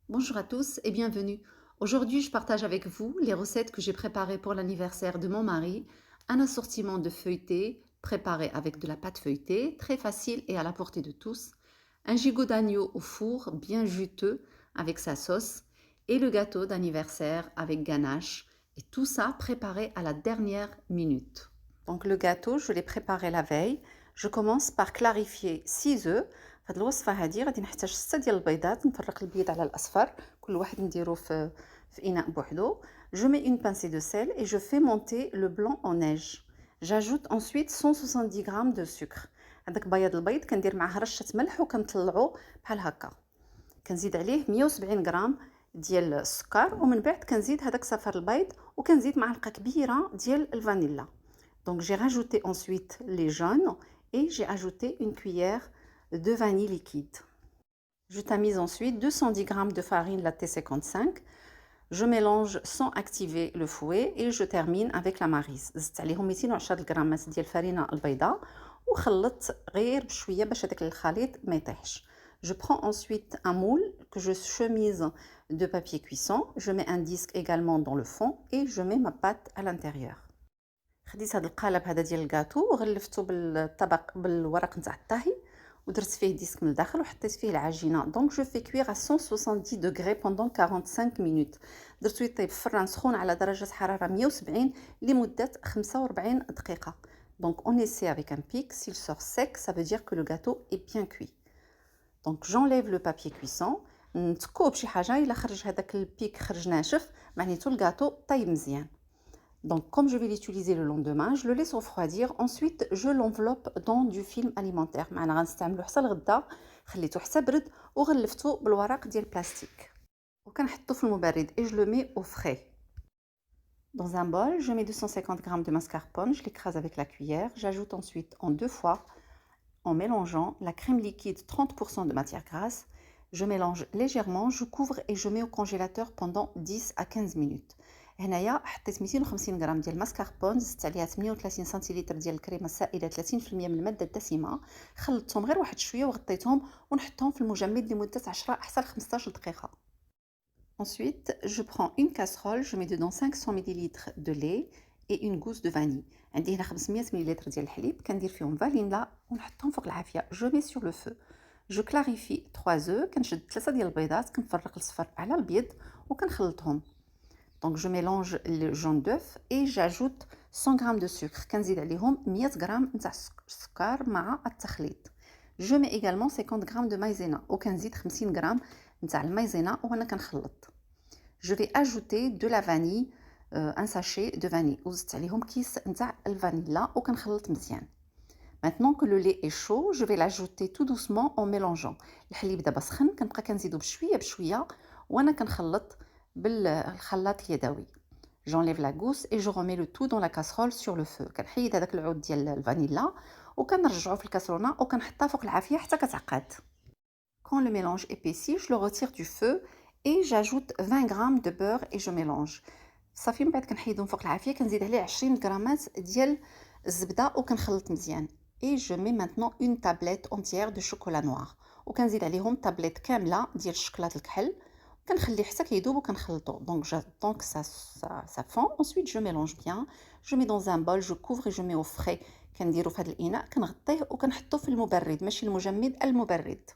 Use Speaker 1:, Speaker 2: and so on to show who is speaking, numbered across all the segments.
Speaker 1: Bonjour à tous et bienvenue. Aujourd'hui, je partage avec vous les recettes que j'ai préparées pour l'anniversaire de mon mari. Un assortiment de feuilletés préparé avec de la pâte feuilletée, très facile et à la portée de tous. Un gigot d'agneau au four, bien juteux, avec sa sauce. Et le gâteau d'anniversaire avec ganache. Et tout ça préparé à la dernière minute. Donc le gâteau, je l'ai préparé la veille. Je commence par clarifier 6 œufs. هاد الوصفة هادي غادي نحتاج 6 ديال البيضات، نفرق البيض على الأصفر، كل واحد نديرو في إناء بوحدو. Je mets une pincée de sel et je fais monter le blanc en neige. J'ajoute ensuite 170 grammes de sucre. هذاك بياض البيض كندير معاه رشة ملح وكنطلعو بحال هكا. كنزيد عليه 170 غرام ديال السكر ومن بعد كنزيد هذاك صفار البيض وكنزيد معلقة كبيرة ديال الفانيلا. Donc j'ai rajouté ensuite les jaunes et j'ai ajouté une cuillère de vanille liquide. Je tamise ensuite 210 g de farine latte 55. Je mélange sans activer le fouet et je termine avec la maryse. زدت عليهم 210 غرامات ديال الفرينة البيضاء وخلطت غير بشوية باش هذاك الخليط ما يطيحش. Je prends ensuite un moule que je chemise de papier cuisson. Je mets un disque également dans le fond et je mets ma pâte à l'intérieur. خديت هذا القالب هذا ديال الكاطو وغلفته بالطبق بالورق نتاع الطهي ودرت فيه ديسك من الداخل وحطيت فيه العجينه. دونك جو في كوير à 170 degrés pendant 45 minutes. درتو يطيب في فران سخون على درجه حراره 170 لمده 45 دقيقه. Donc on essaie avec un pic. S'il sort sec, ça veut dire que le gâteau est bien cuit. Donc j'enlève le papier cuisson. نتكوه بشي حاجه الا خرج هذاك البيك خرج ناشف معناتو الكاطو طيب مزيان. Donc, comme je vais l'utiliser le lendemain, je le laisse refroidir. Ensuite, je l'enveloppe dans du film alimentaire. معنا غنستعملو حتى الغدا، خليته حتى برد وغلفته بالورق ديال البلاستيك. وكنحطو في المبرد et je le mets au frais. Dans un bol, je mets 250 g de mascarpone, je l'écrase avec la cuillère. J'ajoute ensuite en 2 fois, en mélangeant, la crème liquide 30% de matière grasse. Je mélange légèrement, je couvre et je mets au congélateur pendant 10 à 15 minutes. هنايا حطيت 250 غرام ديال الماسكاربون، زدت عليها 38 سنتيلتر ديال الكريمه السائله 30% من الماده الدسمه، خلطتهم غير واحد شويه وغطيتهم ونحطهم في المجمد لمده 10 حتى ل 15 دقيقه. Ensuite, je prends une casserole, je mets dedans 500 ml de lait et une gousse de vanille. عندي هنا 500 ml ديال الحليب كندير فيهم فانيلا ونحطهم فوق العافيه. Je mets sur le feu. Je clarifie 3 œufs، كنشد 3 ديال البيضات كنفرق الصفر على البيض وكنخلطهم. Donc je mélange le jaune d'œuf et j'ajoute 100 g de sucre. كنزيد عليهم 100 غرام نتاع السكر مع التخليط. Je mets également 50 g de maïzena وكنزيد 50 غرام نتاع المايزينا وانا كنخلط. Je vais ajouter de la vanille, un sachet de vanille وزدت عليهم كيس نتاع الفانيلا وكنخلط مزيان. Maintenant que le lait est chaud, je vais l'ajouter tout doucement en mélangeant. الحليب دابا سخن كنبقى كنزيدو بشويه بشويه وانا كنخلط بالخلاط اليدوي. J'enlève la gousse et je remets le tout dans la casserole sur le feu. كنحيد هذاك العود ديال الفانيلا وكنرجعو في الكاسرونه وكنحطها فوق العافيه حتى كتعقد. Quand le mélange épaissit, je le retire du feu et j'ajoute 20 g de beurre et je mélange. صافي من بعد كنحيدهم فوق العافيه كنزيد عليه 20 غرامات ديال الزبده وكنخلط مزيان. Et je mets maintenant une tablette entière de chocolat noir. وكنزيد عليهم tablette كامله ديال الشوكولاط الكحل. كنخليه حتى كيذوب وكنخلطو. Donc j'attends que ça fond. Ensuite je mélange bien. Je mets dans un bol, je couvre et je mets au frais. كنديرو في هذا الاناء كنغطيه وكنحطو في المبرد ماشي المجمد المبرد.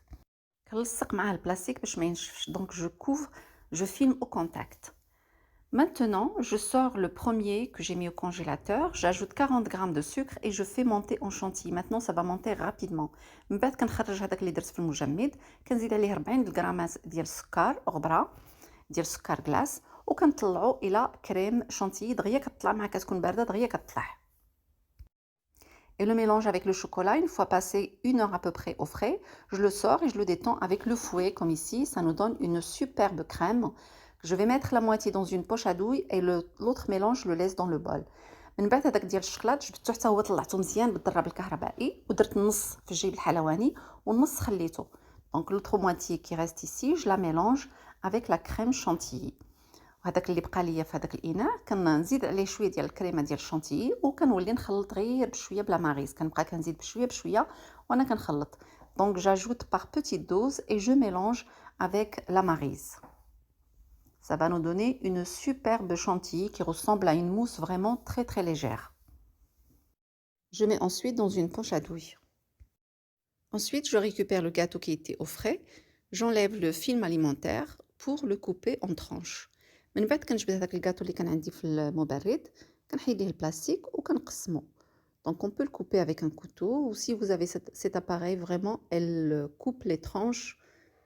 Speaker 1: كنلصق معاه البلاستيك باش ما ينشفش. Donc je couvre, je filme au contact. Maintenant, je sors le premier que j'ai mis au congélateur, j'ajoute 40 g de sucre et je fais monter en chantilly. Maintenant, ça va monter rapidement. من بعد كنخرج هذاك اللي درت في المجمد، كنزيد عليه 40 غرامات ديال السكر غبره ديال السكر كلاص وكنطلعو الى كريم شانتيي دغيا كتطلع مع كتكون بارده دغيا كتطلع. Et le mélange avec le chocolat, une fois passé 1 heure à peu près au frais, je le sors et je le détends avec le fouet comme ici. Ça nous donne une superbe crème. Je vais mettre la moitié dans une poche à douille et l'autre mélange je le laisse dans le bol. من بعد هذاك ديال الشكلاط جبدته حتى هو طلعته مزيان بالضراب الكهربائي ودرت النص في الجيب الحلواني والنص خليته. Donc l'autre moitié qui reste ici, je la mélange avec la crème chantilly. وهذاك اللي بقى ليا في هذاك الاناء كنزيد عليه شويه ديال الكريمه ديال الشانتيي وكنولي نخلط غير بشويه بلا ماريز. كنبقى كنزيد بشويه بشويه وانا كنخلط. Donc j'ajoute par petites doses et je mélange avec la maryse. Ça va nous donner une superbe chantilly qui ressemble à une mousse vraiment très très légère. Je mets ensuite dans une poche à douille. Ensuite, je récupère le gâteau qui était au frais, j'enlève le film alimentaire pour le couper en tranches. من بعد كنجبد هذاك الجاتو اللي كان عندي في المبرد كنحيد ليه البلاستيك وكنقسمو. Donc on peut le couper avec un couteau ou si vous avez cet appareil, vraiment, elle coupe les tranches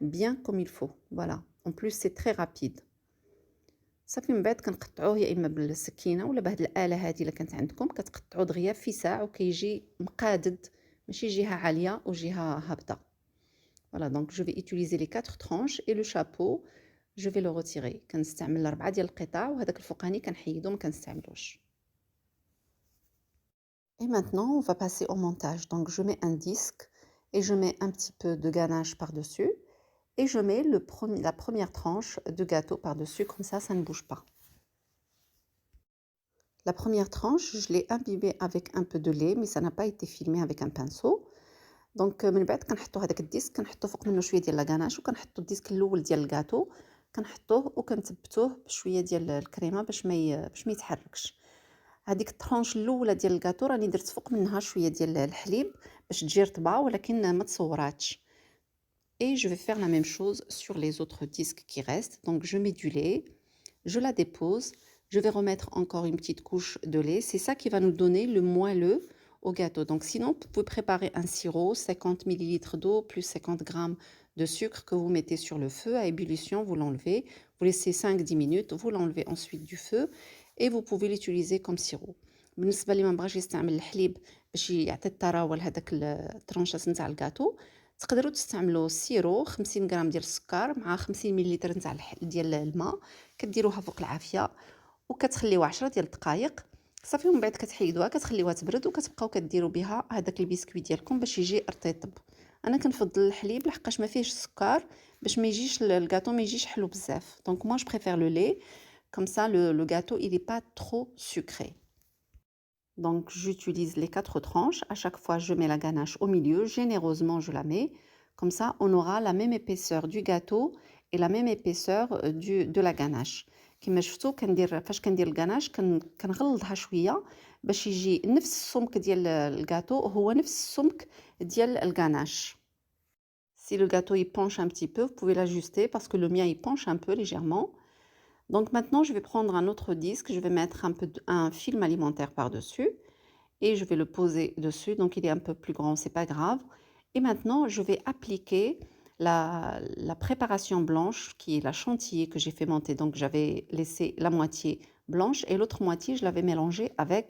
Speaker 1: bien comme il faut. Voilà. En plus, c'est très rapide. صافي من بعد كنقطعوه يا اما بالسكينه ولا بهاد الاله هذه الا كانت عندكم كتقطعوا دغيا في ساع وكيجي مقادد ماشي جهه عاليه وجهه هابطه. Voilà, donc je vais utiliser les 4 tranches et le chapeau, je vais le retirer. كنستعمل 4 ديال القطع وهذاك الفوقاني كنحيدو ما كنستعملوش. Et maintenant, on va passer au montage. Donc je mets un disque et je mets un petit peu de ganache par-dessus et je mets la première tranche de gâteau par-dessus, comme ça ne bouge pas. La première tranche, je l'ai imbibée avec un peu de lait, mais ça n'a pas été filmé avec un pinceau. دونك من بعد كنحطوا هذاك الديسك كنحطوا فوق منه شويه ديال لاكاناش وكنحطوا الديسك الاول ديال الكاطو كنحطوه وكنثبتوه بشويه ديال الكريمه باش ما يتحركش. هذيك الطرونش الاولى ديال الكاطو راني درت فوق منها شويه ديال الحليب باش تجي رطبه ولكن ما تصوراتش. Et je vais faire la même chose sur les autres disques qui restent. Donc je mets du lait, je la dépose, je vais remettre encore une petite couche de lait. C'est ça qui va nous donner le moelleux au gâteau. Donc sinon, vous pouvez préparer un sirop, 50 ml d'eau plus 50 g de sucre que vous mettez sur le feu à ébullition, vous l'enlevez, vous laissez 5-10 minutes, vous l'enlevez ensuite du feu et vous pouvez l'utiliser comme sirop. بالنسبه لي ما بغاش يستعمل الحليب باش يعطي الطراوه لهذاك الطرونشات نتاع الكاطو تقدروا تستعملوا السيرو 50 غرام ديال السكر مع 50 ملل نتاع ديال الماء كديروها فوق العافيه وكتخليوها 10 ديال الدقائق صافي ومن بعد كتحيدوها كتخليوها تبرد وكتبقاو كديروا بها هذاك البسكويت ديالكم باش يجي رطيب. انا كنفضل الحليب لحقاش ما فيهش السكر باش ما يجيش الكاطو ما يجيش حلو بزاف. دونك moi je préfère le lait comme ça le gâteau il est pas trop sucré. Donc j'utilise les 4 tranches, à chaque fois je mets la ganache au milieu, généreusement je la mets, comme ça on aura la même épaisseur du gâteau et la même épaisseur de la ganache. كما شفتوا فاش كندير الغناش كنغلظها شويه باش يجي نفس السمك ديال الكاطو هو نفس السمك ديال الغناش. Si le gâteau il penche un petit peu, vous pouvez l'ajuster parce que le mien il penche un peu légèrement. Donc maintenant je vais prendre un autre disque, je vais mettre un film alimentaire par-dessus et je vais le poser dessus. Donc il est un peu plus grand, c'est pas grave. Et maintenant je vais appliquer la préparation blanche qui est la chantilly que j'ai fait monter. Donc j'avais laissé la moitié blanche et l'autre moitié je l'avais mélangée avec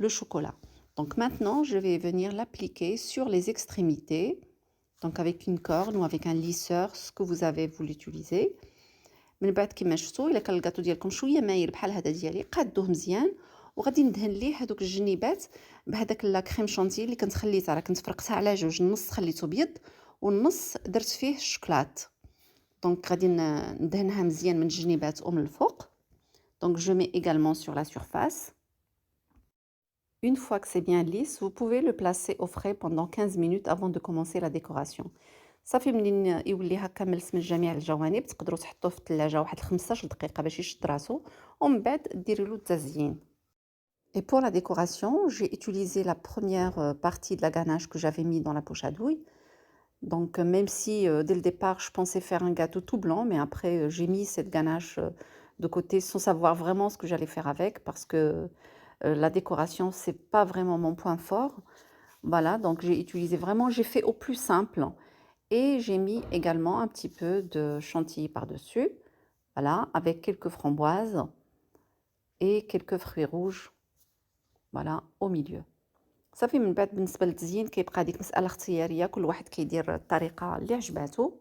Speaker 1: le chocolat. Donc maintenant je vais venir l'appliquer sur les extrémités, donc avec une corne ou avec un lisseur, ce que vous avez voulu utiliser. من بعد كما شفتوا الا كان الكاطو ديالكم شويه مايل بحال هذا ديالي قادوه مزيان وغادي ندهن ليه هذوك الجنيبات بهذاك لا كريم شانتي اللي كنت خليتها راه كنت فرقتها على جوج، النص خليته بيض والنص درت فيه الشوكولات. دونك غادي ندهنها مزيان من الجنيبات ومن الفوق. دونك je mets également sur la surface. Une fois que c'est bien lisse, vous pouvez le placer au frais pendant 15 minutes avant de commencer la décoration. صافي منين يولي هكا ملس من جميع الجوانب تقدروا تحطوه في الثلاجه واحد 15 دقيقه باش يشد راسو ومن بعد ديروا له التزيين. Et pour la décoration, j'ai utilisé la première partie de la ganache que j'avais mis dans la poche à douille. Donc même si dès le départ je pensais faire un gâteau tout blanc, mais après j'ai mis cette ganache de côté sans savoir vraiment ce que j'allais faire avec parce que la décoration c'est pas vraiment mon point fort. Voilà, donc j'ai utilisé vraiment, j'ai fait au plus simple. Et j'ai mis également un petit peu de chantilly par-dessus, voilà, avec quelques framboises et quelques fruits rouges, voilà, au milieu. صافي من بعد بالنسبه للتزيين كيبقى ديك مساله اختياريه، كل واحد كيدير الطريقه اللي عجباتو.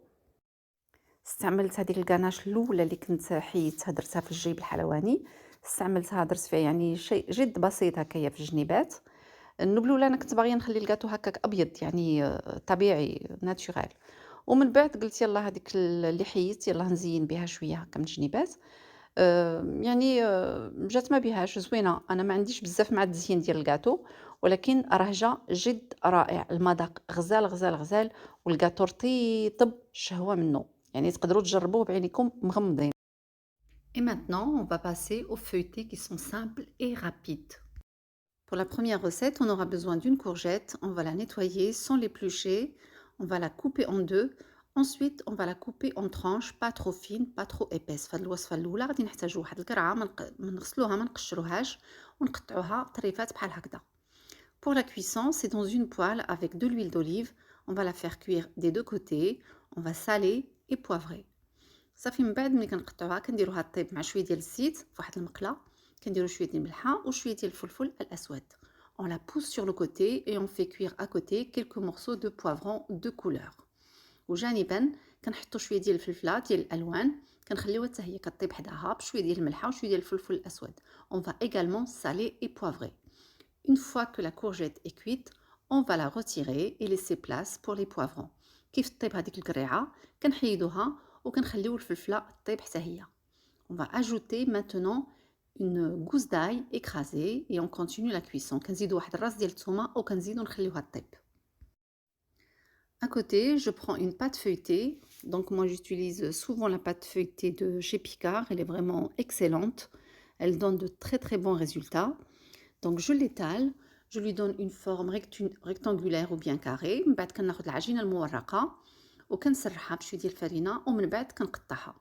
Speaker 1: استعملت هذيك الكاناش الاولى اللي كنت حيدتها درتها في الجيب الحلواني، استعملتها درت فيها يعني شيء جد بسيط هكايا في الجنيبات. النوب الاولى انا كنت باغيه نخلي الكاطو هكاك ابيض يعني طبيعي ناتورال، ومن بعد قلت يلا هذيك اللي حيدت يلا نزين بها شويه هكا من الجنيبات. يعني جات ما بيهاش زوينه. انا ما عنديش بزاف مع التزيين ديال الكاطو ولكن راه جا جد رائع، المذاق غزال غزال غزال والكاطو رطيب شهوه منه، يعني تقدروا تجربوه بعينيكم مغمضين. Et maintenant, on va passer aux feuilletés qui sont simples et rapides. Pour la première recette, on aura besoin d'une courgette. On va la nettoyer sans l'éplucher. On va la couper en deux. Ensuite, on va la couper en tranches, pas trop fines, pas trop épaisses. في هاد الوصفة الأولى غادي نحتاجو واحد القرعة ما نغسلوها ما نقشروهاش ونقطعوها طريفات بحال هكذا. Pour la cuisson, c'est dans une poêle avec de l'huile d'olive. On va la faire cuire des deux côtés. On va saler et poivrer. صافي من بعد ملي كنقطعوها كنديروها طيب مع شويه ديال الزيت فواحد المقله كنديرو شويه ديال الملحه وشويه ديال الفلفل الاسود. On la pousse sur le côté et on fait cuire à côté quelques morceaux de poivron de couleur. وجانبا كنحطو شويه ديال الفلفله ديال الالوان كنخليوها حتى هي كطيب حداها بشويه ديال الملحه وشويه ديال الفلفل الاسود. On va également saler et poivrer. Une fois que la courgette est cuite, on va la retirer et laisser place pour les poivrons. كيف طيب هذيك القريعه كنحيدوها وكنخليو الفلفله طيب حتى هي. On va ajouter maintenant une gousse d'ail écrasée et on continue la cuisson. كنزيدو واحد الراس ديال الثومه وكنزيدو نخليوها طيب. À côté, je prends une pâte feuilletée. Donc moi j'utilise souvent la pâte feuilletée de chez Picard, elle est vraiment excellente. Elle donne de très très bons résultats. Donc je l'étale, je lui donne une forme rectangulaire ou bien carrée. من بعد كناخد العجينه المورقه وكنسرحها بشويه ديال الفرينه ومن بعد كنقطعها.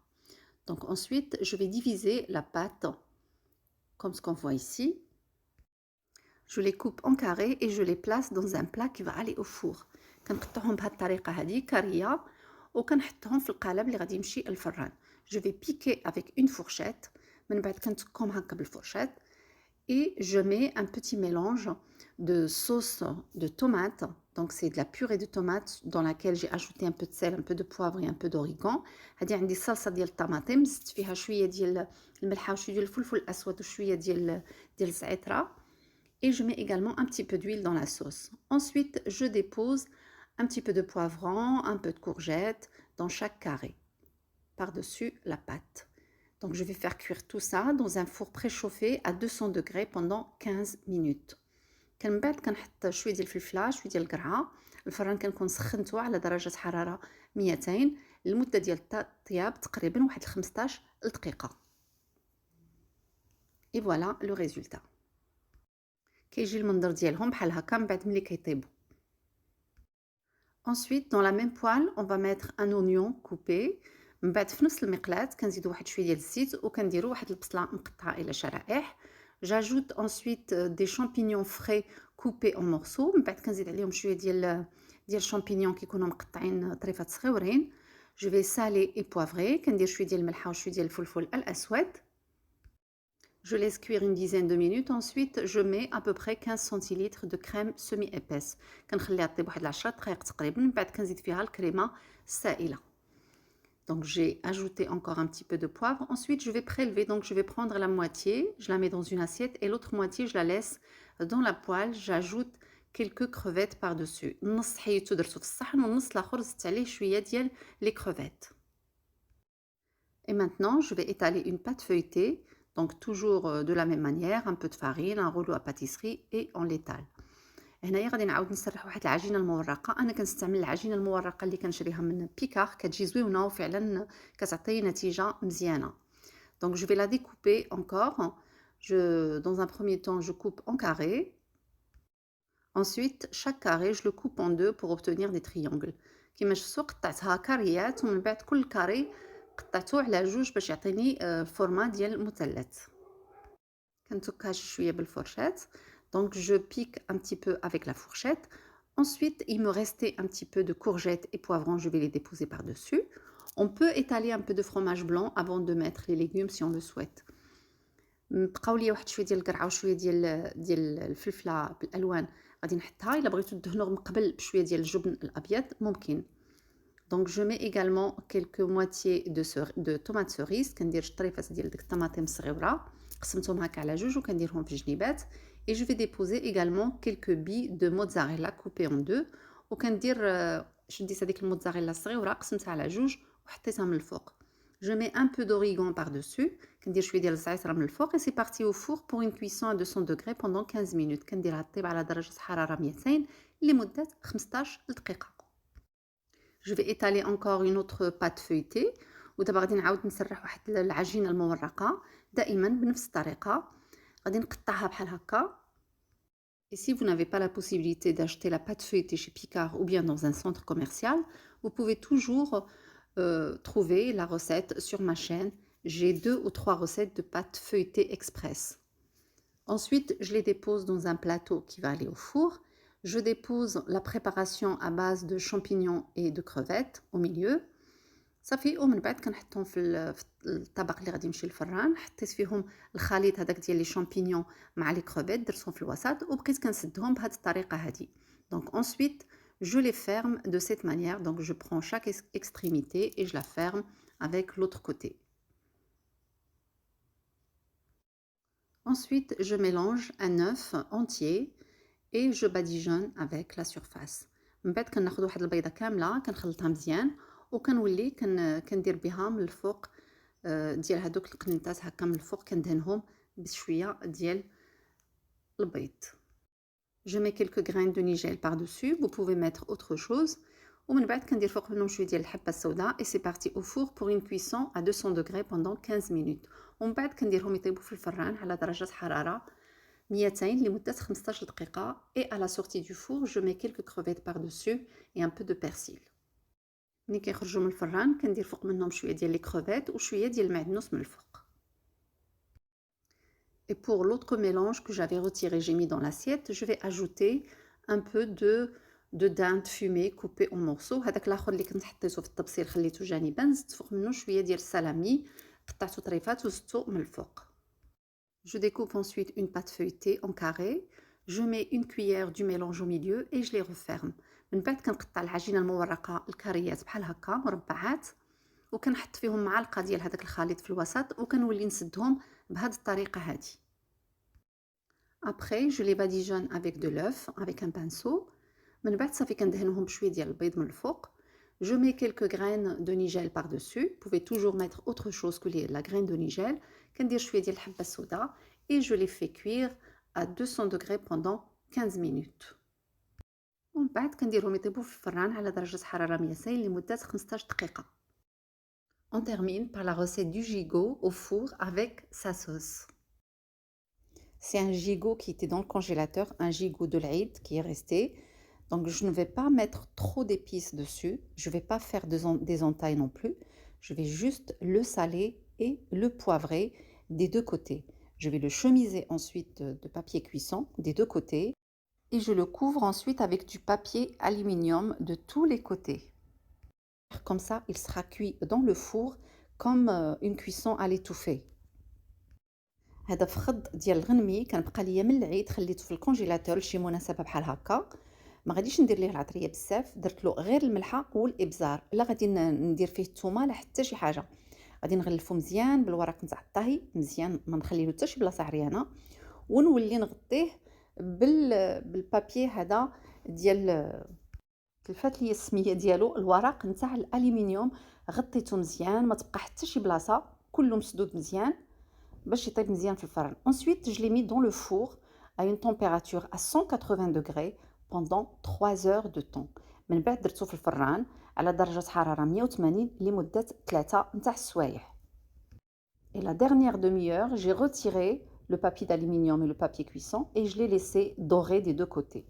Speaker 1: Donc ensuite, je vais diviser la pâte comme ce qu'on voit ici. Je les coupe en carrés et je les place dans un plat qui va aller au four. كنقطعهم بهذه الطريقه هذه كاريه وكنحطهم في القالب اللي غادي يمشي الفران. Je vais piquer avec une fourchette. من بعد كنتكهم هكا بالفرشات. Et je mets un petit mélange de sauce de tomate. Donc c'est de la purée de tomate dans laquelle j'ai ajouté un peu de sel, un peu de poivre et un peu d'origan. هادي عندي صلصه ديال الطماطم زدت فيها شويه ديال الملحه وشويه ديال الفلفل الاسود وشويه ديال الزعتره. Et je mets également un petit peu d'huile dans la sauce. Ensuite, je dépose un petit peu de poivron, un peu de courgette dans chaque carré par-dessus la pâte. Donc je vais faire cuire tout ça dans un four préchauffé à 200 degrés pendant 15 minutes. من بعد كنحط شويه ديال الفلفله شويه ديال القرعه. الفران كنكون سخنته على درجه حراره 200 لمده ديال الطياب تقريبا واحد 15 دقيقه. Et voilà le résultat. كيجي المنظر ديالهم بحال هكا من بعد ملي كيطيبوا. Ensuite, dans la même poêle, on va mettre un oignon coupé. من بعد في نفس المقلاة كنزيدو واحد شويه ديال الزيت وكنديرو واحد البصله مقطعه الى شرائح. J'ajoute ensuite des champignons frais coupés en morceaux. من بعد كنزيد عليهم شويه ديال champignons كيكونوا مقطعين طريفات صغيورين. Je vais saler et poivrer. كندير شويه ديال الملحه وشويه ديال الفلفل الاسود. Je laisse cuire une dizaine de minutes. Ensuite, je mets à peu près 15 centilitres de crème semi-épaisse. كنخليها طيب واحد 10 دقائق تقريبا. من بعد كنزيد فيها الكريمه السائله. Donc j'ai ajouté encore un petit peu de poivre. Ensuite, je vais prélever. Donc je vais prendre la moitié, je la mets dans une assiette et l'autre moitié, je la laisse dans la poêle. J'ajoute quelques crevettes par-dessus. نص حيدتو درتو في الصحن والنص الاخر زدت عليه شويه ديال les crevettes. Et maintenant, je vais étaler une pâte feuilletée. Donc toujours de la même manière, un peu de farine, un rouleau à pâtisserie et on l'étale. هنايا غادي نعاود نسرح واحد العجينه المورقه. انا كنستعمل العجينه المورقه اللي كنشريها من بيكار كتجي زوينه وفعلا كتعطي نتيجه مزيانه. Donc je vais la découper encore. Dans un premier temps, je coupe en carrés. Ensuite, chaque carré, je le coupe en deux pour obtenir des triangles. كيما شفتوا قطعتها كاريات ومن بعد كل كاري قطعته على جوج باش يعطيني الفورمه ديال المثلث. كنتكها شويه بالفرشات. Donc je pique un petit peu avec la fourchette. Ensuite, il me restait un petit peu de courgettes et poivrons, je vais les déposer par-dessus. On peut étaler un peu de fromage blanc avant de mettre les légumes si on le souhaite. بقاو لي واحد شويه ديال القرعه وشويه ديال الفلفله بالالوان غادي نحطها. الا بغيتو تدهنوا من قبل بشويه ديال الجبن الابيض ممكن. Donc je mets également quelques moitiés de tomates cerises. كندير طريفات ديال ديك الطماطم الصغيره قسمتهم هكا على جوج وكنديرهم في الجنيبات. Et je vais déposer également quelques billes de mozzarella coupées en deux. وكندير شديت هذيك الموتزاريلا الصغيره قسمتها على جوج وحطيتها من الفوق. Je mets un peu d'origan par-dessus. كندير شويه ديال الزعتر من الفوق. Et c'est parti au four pour une cuisson à 200 degrés pendant 15 minutes. كنديرها طيب على درجه حراره 200 لمده 15 دقيقه. Je vais étaler encore une autre pâte feuilletée ودابا غادي نعاود نسرح واحد العجينة المورقة دائما بنفس الطريقة. غادي نقطعها بحال هكا. Et si vous n'avez pas la possibilité d'acheter la pâte feuilletée chez Picard ou bien dans un centre commercial, vous pouvez toujours trouver la recette sur ma chaîne. J'ai 2 ou 3 recettes de pâte feuilletée express. Ensuite, je les dépose dans un plateau qui va aller au four. Je dépose la préparation à base de champignons et de crevettes au milieu. صافي ومن بعد كنحطهم في الطبق اللي غادي يمشي للفران. حطيت فيهم الخليط هذاك ديال لي شامبينيون مع لي كروفيت، درتهم في الوسط وبقيت كنسدهم بهذه الطريقه هذه. Donc ensuite je les ferme de cette manière. Donc je prends chaque extrémité et je la ferme avec l'autre côté. Ensuite je mélange un œuf entier et je badigeonne avec la surface. من بعد كناخذ واحد البيضه كامله كنخلطها مزيان وكنولي كندير بها من الفوق ديال هادوك القنيطات هكا من الفوق كندهنهم بشويه ديال البيض. Je mets quelques graines de nigel par-dessus, vous pouvez mettre autre chose. ومن بعد كندير فوق منهم شويه ديال الحبه السوداء et c'est parti au four pour une cuisson à 200 degrés pendant 15 minutes. ومن بعد كنديرهم يطيبوا في الفران على درجه حراره 200 لمده 15 دقيقه. Et à la sortie du four, je mets quelques crevettes par-dessus et un peu de persil. ملي كيخرجوا من الفران كندير فوق منهم شويه ديال لي كروفيت وشويه ديال المعدنوس من الفوق. Et pour l'autre mélange que j'avais retiré, j'ai mis dans l'assiette, je vais ajouter un peu de dinde fumée coupée en morceaux. هذاك الاخر اللي كنت حطيته في الطبسيل خليته جانبا، زدت فوق منه شويه ديال السلامي قطعته طريفات وزدته من الفوق. Je découpe ensuite une pâte feuilletée en carré. Je mets une cuillère du mélange au milieu et je les referme. من بعد كنقطع العجينه المورقه الكاريات بحال هكا مربعات وكنحط فيهم معلقه ديال هذاك الخليط في الوسط وكنولي نسدهم بهذه الطريقه هذه. Après je les badigeonne avec de l'œuf avec un pinceau. من بعد صافي كندهنهم بشويه ديال البيض من الفوق. Je mets quelques graines de nigel par-dessus. Vous pouvez toujours mettre autre chose que la graine de nigel. كندير شويه ديال الحبه السوداء et je les fais cuire à 200 degrés pendant 15 minutes. ومن بعد كنديرهم يطيبوا في الفران على درجة حرارة 200 لمدة 15 دقيقة. On termine par la recette du gigot au four avec sa sauce. C'est un gigot qui était dans le congélateur, un gigot de l'Aïd qui est resté. Donc je ne vais pas mettre trop d'épices dessus, je ne vais pas faire des entailles non plus. Je vais juste le saler et le poivrer des deux côtés. Je vais le chemiser ensuite de papier cuisson des deux côtés. Et je le couvre ensuite avec du papier aluminium de tous les côtés. Comme ça, il sera cuit dans le four comme une cuisson à l'étouffée. هذا فخذ ديال الغنمي كان بقى ليا من العيد خليته في الكونجيلاتور لشي مناسبه بحال هكا. ما غاديش ندير ليه العطريه بزاف، درت له غير الملحه والابزار. لا غادي ندير فيه الثومه لا حتى شي حاجه. غادي نغلفو مزيان بالورق نتاع الطهي مزيان، ما نخلي له حتى شي بلاصه عريانه، ونولي نغطيه بالبابي هذا ديال الفات لي السميه ديالو الورق نتاع الالومنيوم. غطيته مزيان ما تبقى حتى شي بلاصه، كله مسدود مزيان باش يطيب مزيان في الفرن. Ensuite je l'ai mis dans le four à une température à 180 degrés pendant 3 heures de temps. من بعد درتو في الفران على درجه حراره 180 لمده 3 نتاع السوايع. Et la dernière demi-heure, j'ai retiré le papier d'aluminium et le papier cuisson et je l'ai laissé dorer des deux côtés.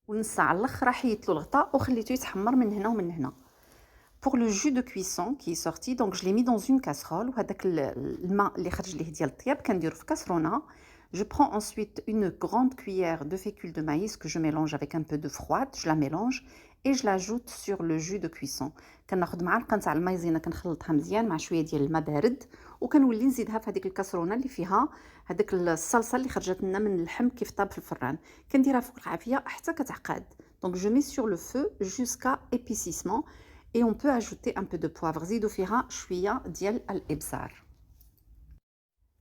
Speaker 1: ونص على الاخر حيدت له الغطاء وخليته يتحمر من هنا ومن هنا. Pour le jus de cuisson qui est sorti, donc je l'ai mis dans une casserole. وهذاك الماء اللي خرج ليه ديال الطياب كنديرو في كاسرونه. Je prends ensuite une grande cuillère de fécule de maïs que je mélange avec un peu de froide. Je la mélange et je l'ajoute sur le jus de cuisson. كناخذ معلقه نتاع المايزينا كنخلطها مزيان مع شويه ديال الماء بارد وكنولي نزيدها في هذيك الكاسرونه اللي فيها هذيك الصلصه اللي خرجت لنا من اللحم كيف طاب في الفران. كنديرها فوق العافيه حتى كتعقد. Donc je mets sur le feu jusqu'à épaississement et on peut ajouter un peu de poivre. زيدوا فيها شويه ديال الابزار.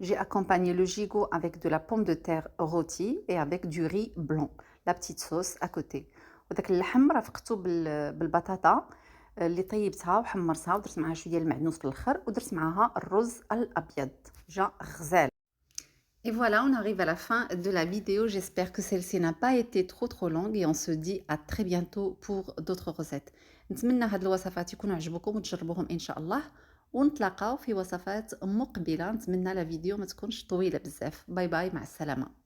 Speaker 1: J'ai accompagné le gigot avec de la pomme de terre rôtie et avec du riz blanc, la petite sauce à côté. وداك اللحم رافقته بالبطاطا اللي طيبتها وحمرتها ودرت معها شويه ديال المعدنوس في الاخر ودرت معها الرز الابيض جا غزال. Et voilà, on arrive à la fin de la vidéo. J'espère que celle-ci n'a pas été trop longue et on se dit à très bientôt pour d'autres recettes. نتمنى هاد الوصفات يكونوا عجبوكم وتجربوهم ان شاء الله. ونتلاقاو في وصفات مقبلة. نتمنى لا فيديو ما تكونش طويلة بزاف. باي باي، مع السلامة.